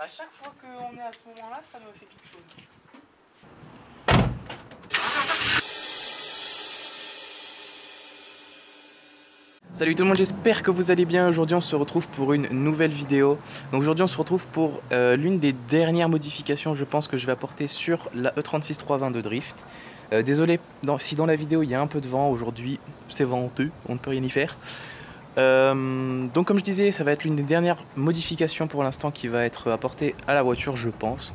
À chaque fois qu'on est à ce moment-là, ça me fait quelque chose. Salut tout le monde, j'espère que vous allez bien. Aujourd'hui on se retrouve pour une nouvelle vidéo. Donc aujourd'hui on se retrouve pour l'une des dernières modifications je pense que je vais apporter sur la E36 de Drift. Désolé si dans la vidéo il y a un peu de vent, aujourd'hui c'est venteux, on ne peut rien y faire. Donc comme je disais, ça va être l'une des dernières modifications pour l'instant qui va être apportée à la voiture je pense.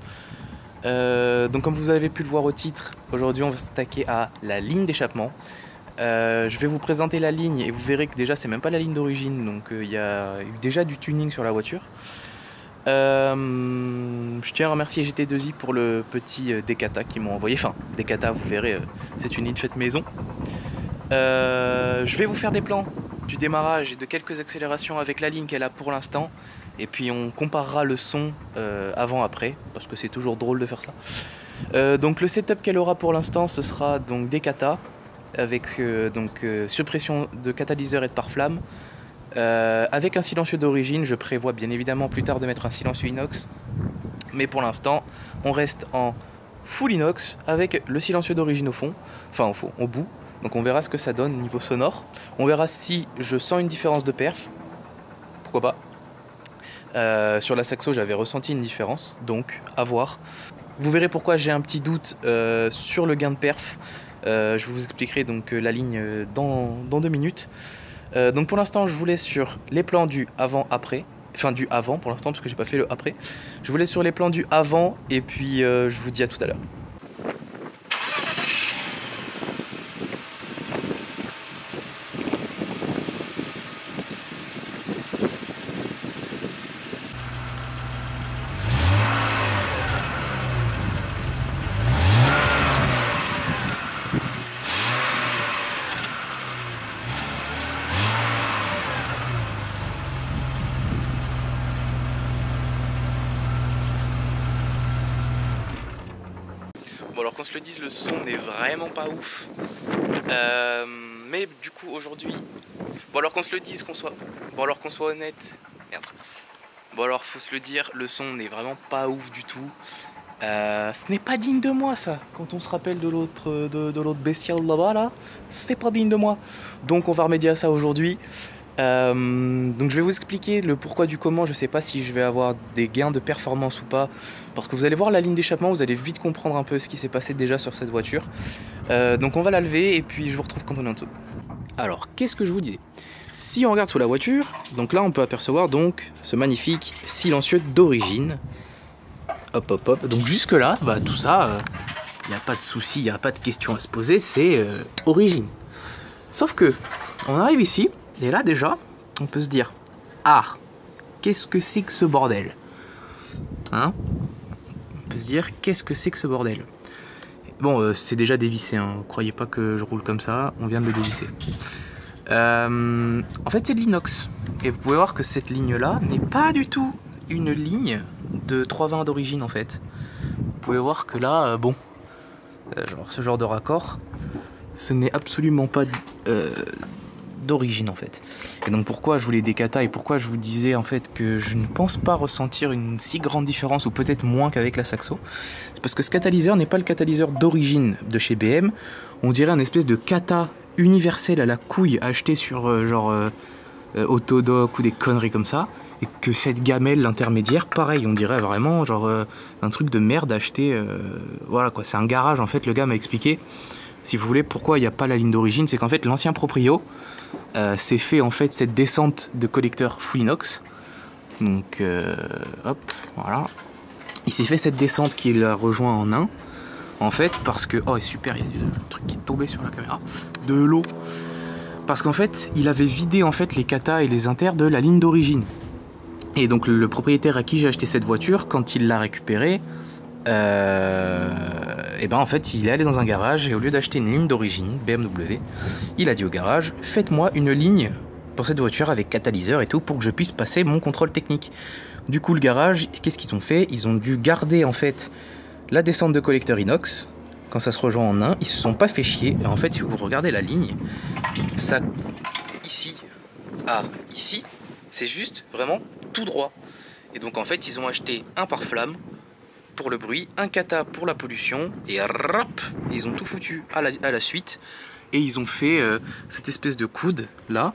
Donc comme vous avez pu le voir au titre, aujourd'hui on va s'attaquer à la ligne d'échappement. Je vais vous présenter la ligne et vous verrez que déjà c'est même pas la ligne d'origine, donc il y a eu déjà du tuning sur la voiture. Je tiens à remercier GT2i pour le petit Decata qu'ils m'ont envoyé. Enfin, Decata, vous verrez, c'est une ligne faite maison. Je vais vous faire des plans du démarrage et de quelques accélérations avec la ligne qu'elle a pour l'instant. Et puis on comparera le son avant-après, parce que c'est toujours drôle de faire ça. Donc le setup qu'elle aura pour l'instant, ce sera donc Decata, avec suppression de catalyseur et de pare-flamme, avec un silencieux d'origine. Je prévois bien évidemment plus tard de mettre un silencieux inox, mais pour l'instant on reste en full inox avec le silencieux d'origine au fond, enfin au bout. Donc on verra ce que ça donne au niveau sonore, on verra si je sens une différence de perf, pourquoi pas. Sur la saxo j'avais ressenti une différence, donc à voir. Vous verrez pourquoi j'ai un petit doute sur le gain de perf. Je vous expliquerai donc la ligne dans 2 minutes. Donc pour l'instant je vous laisse sur les plans du avant-après. Enfin du avant pour l'instant parce que j'ai pas fait le après. Je vous laisse sur les plans du avant et puis je vous dis à tout à l'heure. Bon alors qu'on se le dise, le son n'est vraiment pas ouf. Mais du coup aujourd'hui, bon alors qu'on se le dise, qu'on soit honnête, merde. Bon alors faut se le dire, le son n'est vraiment pas ouf du tout. Ce n'est pas digne de moi ça. Quand on se rappelle de l'autre bestiole là-bas là, c'est pas digne de moi. Donc on va remédier à ça aujourd'hui. Donc je vais vous expliquer le pourquoi du comment. Je sais pas si je vais avoir des gains de performance ou pas, parce que vous allez voir la ligne d'échappement, vous allez vite comprendre un peu ce qui s'est passé déjà sur cette voiture. Donc on va la lever et puis je vous retrouve quand on est en dessous. Alors qu'est-ce que je vous disais? Si on regarde sous la voiture, donc là on peut apercevoir donc ce magnifique silencieux d'origine. Hop hop hop. Donc jusque là, bah tout ça, il n'y a pas de souci, il n'y a pas de question à se poser, c'est origine. Sauf que on arrive ici. Et là déjà, on peut se dire, ah, qu'est-ce que c'est que ce bordel? Hein? On peut se dire, qu'est-ce que c'est que ce bordel? Bon, c'est déjà dévissé, hein. Croyez pas que je roule comme ça, on vient de le dévisser. En fait, c'est de l'inox. Et vous pouvez voir que cette ligne-là n'est pas du tout une ligne de 320 d'origine, en fait. Vous pouvez voir que là, bon, genre ce genre de raccord, ce n'est absolument pas d'origine en fait. Et donc pourquoi je voulais des Decata et pourquoi je vous disais en fait que je ne pense pas ressentir une si grande différence, ou peut-être moins qu'avec la saxo, c'est parce que ce catalyseur n'est pas le catalyseur d'origine de chez BM. On dirait un espèce de cata universel à la couille acheté sur Autodoc ou des conneries comme ça, et que cette gamelle l'intermédiaire, pareil, on dirait vraiment genre un truc de merde acheté, voilà quoi, c'est un garage en fait. Le gars m'a expliqué, si vous voulez, pourquoi il n'y a pas la ligne d'origine, c'est qu'en fait l'ancien proprio s'est fait en fait cette descente de collecteur full inox. Donc hop, voilà. Il s'est fait cette descente qui l'a rejoint en 1. En fait, parce que... Oh super, il y a un truc qui est tombé sur la caméra. De l'eau. Parce qu'en fait, il avait vidé en fait les cata et les inters de la ligne d'origine. Et donc le propriétaire à qui j'ai acheté cette voiture, quand il l'a récupérée, et ben en fait il est allé dans un garage et au lieu d'acheter une ligne d'origine BMW, il a dit au garage, faites-moi une ligne pour cette voiture avec catalyseur et tout pour que je puisse passer mon contrôle technique. Du coup le garage, qu'est-ce qu'ils ont fait? Ils ont dû garder en fait la descente de collecteur inox quand ça se rejoint en 1, ils se sont pas fait chier. Et en fait si vous regardez la ligne, ça ici à ici, c'est juste vraiment tout droit. Et donc en fait ils ont acheté un pare-flamme pour le bruit, un kata pour la pollution, et rap, ils ont tout foutu à la suite. Et ils ont fait cette espèce de coude là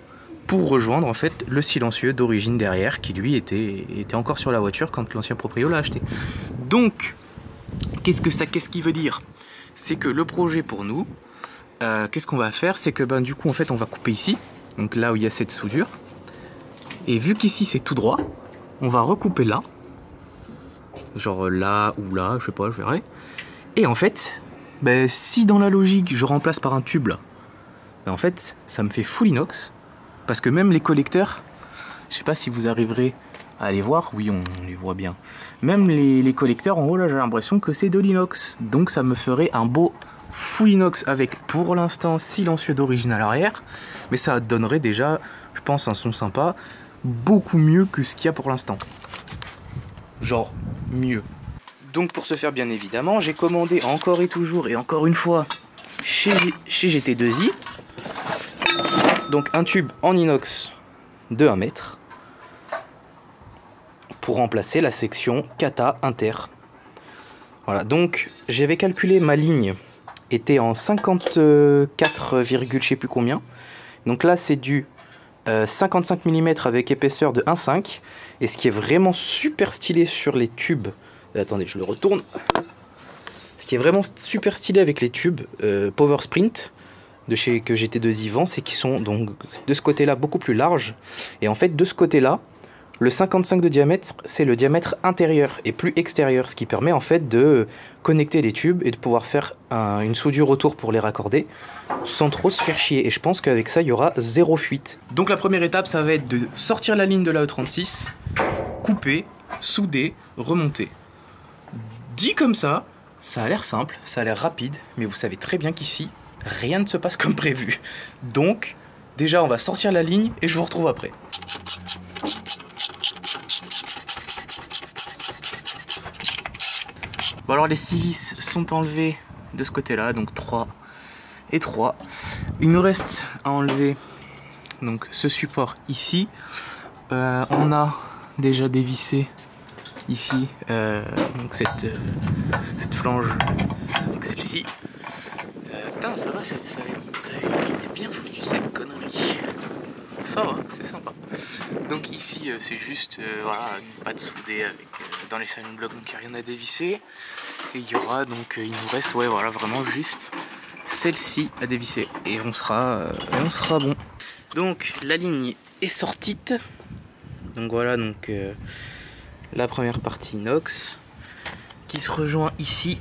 pour rejoindre en fait le silencieux d'origine derrière qui lui était encore sur la voiture quand l'ancien proprio l'a acheté. Donc qu'est-ce qui veut dire? C'est que le projet pour nous, qu'est-ce qu'on va faire? C'est que du coup en fait on va couper ici, donc là où il y a cette soudure, et vu qu'ici c'est tout droit, on va recouper là, genre là ou là, je sais pas, je verrai. Et en fait, si dans la logique je remplace par un tube là, en fait ça me fait full inox, parce que même les collecteurs, je sais pas si vous arriverez à les voir, oui on les voit bien, même les collecteurs en haut là j'ai l'impression que c'est de l'inox, donc ça me ferait un beau full inox avec pour l'instant silencieux d'origine à l'arrière, mais ça donnerait déjà je pense un son sympa, beaucoup mieux que ce qu'il y a pour l'instant, genre mieux. Donc pour ce faire bien évidemment j'ai commandé encore et toujours et encore une fois chez GT2i donc un tube en inox de 1 mètre pour remplacer la section kata inter. Voilà, donc j'avais calculé, ma ligne était en 54, je sais plus combien. Donc là c'est du 55 mm avec épaisseur de 1,5. Et ce qui est vraiment super stylé sur les tubes, attendez je le retourne, ce qui est vraiment super stylé avec les tubes Power Sprint que GT2i vend, c'est qu'ils sont donc de ce côté là beaucoup plus larges, et en fait de ce côté là le 55 de diamètre c'est le diamètre intérieur et plus extérieur, ce qui permet en fait de connecter les tubes et de pouvoir faire une soudure autour pour les raccorder sans trop se faire chier, et je pense qu'avec ça il y aura zéro fuite. Donc la première étape ça va être de sortir la ligne de la E36, couper, souder, remonter. Dit comme ça a l'air simple, ça a l'air rapide, mais vous savez très bien qu'ici rien ne se passe comme prévu. Donc déjà on va sortir la ligne et je vous retrouve après. Bon alors les 6 vis sont enlevés de ce côté là, donc 3 et 3. Il nous reste à enlever donc ce support ici. On a déjà dévissé ici donc cette flange avec celle-ci. Putain ça va, ça était bien foutu cette connerie. Ça va, c'est sympa. Donc ici c'est juste voilà, une pâte soudée avec dans les salon blocs, donc il n'y a rien à dévisser. Et il y aura donc il nous reste voilà vraiment juste celle-ci à dévisser et on sera bon. Donc la ligne est sortie. Donc voilà, donc la première partie inox qui se rejoint ici.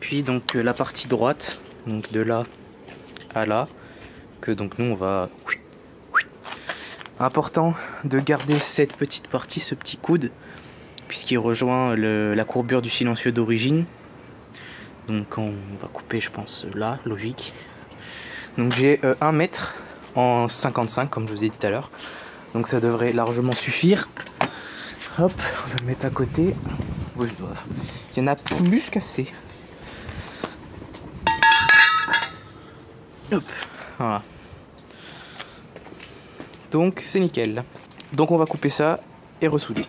Puis donc la partie droite, donc de là à là, que donc nous on va... Important de garder cette petite partie, ce petit coude, puisqu'il rejoint la courbure du silencieux d'origine. Donc on va couper je pense là, logique. Donc j'ai 1 mètre en 55 comme je vous ai dit tout à l'heure. Donc ça devrait largement suffire. Hop, on va le mettre à côté. Oui, il y en a plus qu'assez. Hop, voilà. Donc c'est nickel. Donc on va couper ça et ressouder.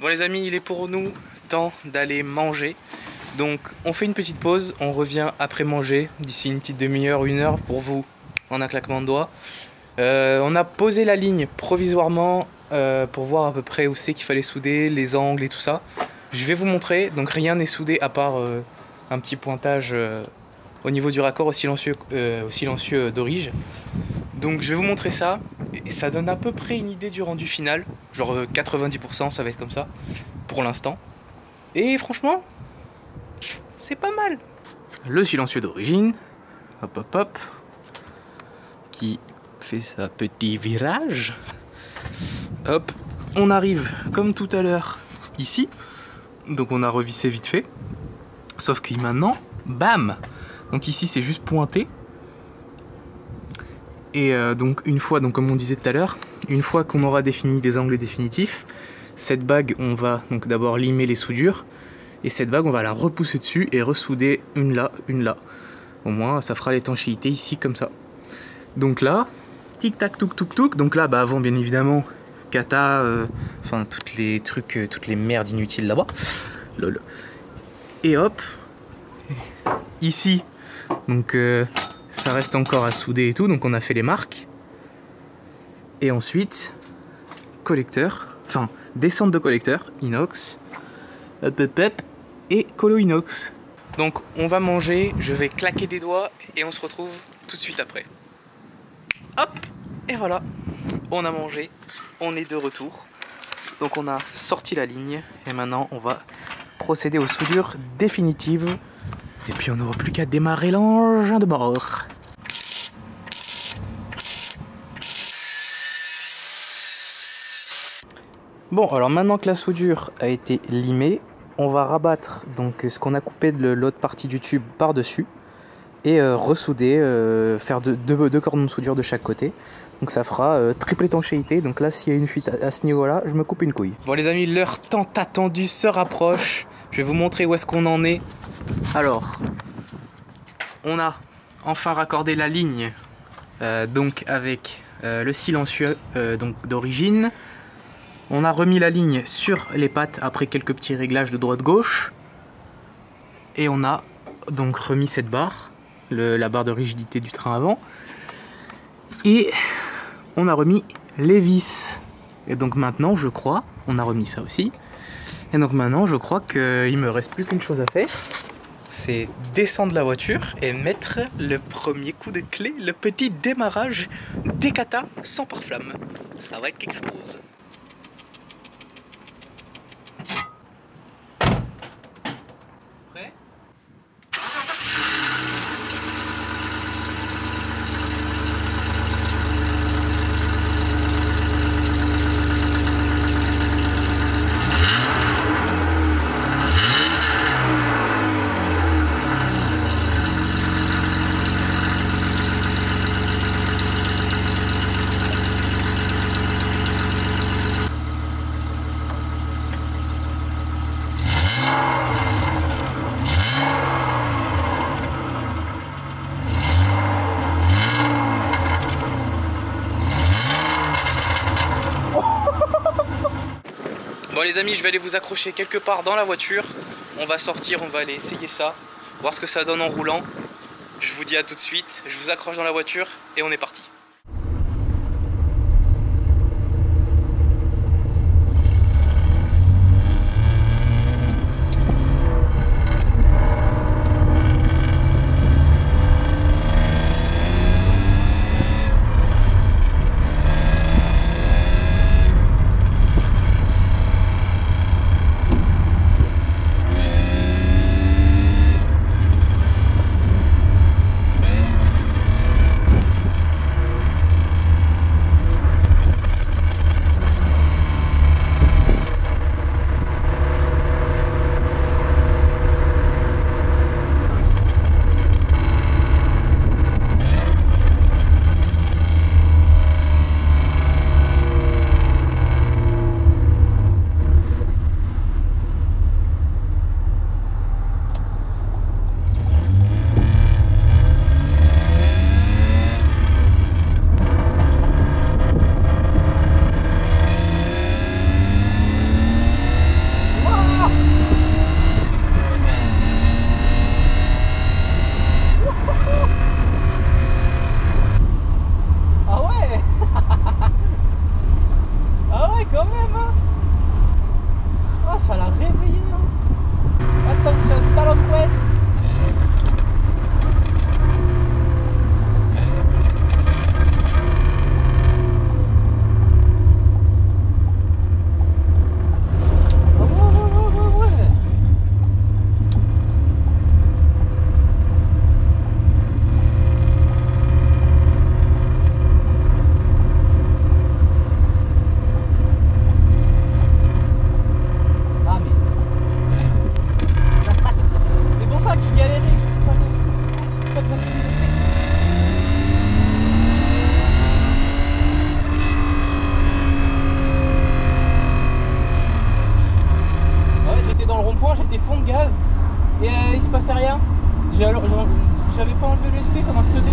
Bon les amis, il est pour nous temps d'aller manger. Donc on fait une petite pause, on revient après manger, d'ici une petite demi-heure, 1 heure pour vous, en un claquement de doigts. On a posé la ligne provisoirement pour voir à peu près où c'est qu'il fallait souder, les angles et tout ça. Je vais vous montrer, donc rien n'est soudé à part un petit pointage au niveau du raccord au silencieux d'origine. Donc je vais vous montrer ça, et ça donne à peu près une idée du rendu final, genre 90% ça va être comme ça, pour l'instant. Et franchement, c'est pas mal. Le silencieux d'origine, hop hop hop, qui fait sa petit virage. Hop, on arrive comme tout à l'heure ici, donc on a revissé vite fait, sauf que maintenant, bam, donc ici c'est juste pointé. Et donc une fois, donc comme on disait tout à l'heure, une fois qu'on aura défini des angles définitifs, cette bague on va donc d'abord limer les soudures, et cette bague on va la repousser dessus et ressouder une là, une là. Au moins ça fera l'étanchéité ici comme ça. Donc là, tic tac touk touk touk, donc là bah avant bien évidemment, kata, enfin toutes les trucs, toutes les merdes inutiles là-bas. Lol. Et hop, ici, donc ça reste encore à souder et tout, donc on a fait les marques. Et ensuite, collecteur, enfin descente de collecteur, inox, hop hop hop, et colo inox. Donc on va manger, je vais claquer des doigts et on se retrouve tout de suite après. Hop, et voilà, on a mangé, on est de retour. Donc on a sorti la ligne et maintenant on va procéder aux soudures définitives. Et puis on n'aura plus qu'à démarrer l'engin de bord. Bon, alors maintenant que la soudure a été limée, on va rabattre donc ce qu'on a coupé de l'autre partie du tube par-dessus et ressouder, faire deux cordons de soudure de chaque côté. Donc ça fera triple étanchéité. Donc là, s'il y a une fuite à ce niveau-là, je me coupe une couille. Bon les amis, l'heure tant attendue se rapproche. Je vais vous montrer où est-ce qu'on en est. Alors, on a enfin raccordé la ligne donc avec le silencieux d'origine. On a remis la ligne sur les pattes après quelques petits réglages de droite-gauche. Et on a donc remis cette barre, la barre de rigidité du train avant. Et on a remis les vis. Et donc maintenant, je crois, on a remis ça aussi. Et donc maintenant, je crois qu'il me reste plus qu'une chose à faire. C'est descendre la voiture et mettre le premier coup de clé, le petit démarrage des kata sans pare-flamme. Ça va être quelque chose. Prêt ? Bon les amis, je vais aller vous accrocher quelque part dans la voiture. On va sortir, on va aller essayer ça, voir ce que ça donne en roulant. Je vous dis à tout de suite, je vous accroche dans la voiture et on est parti. passait rien. J'avais pas enlevé l'USB comme un teubé.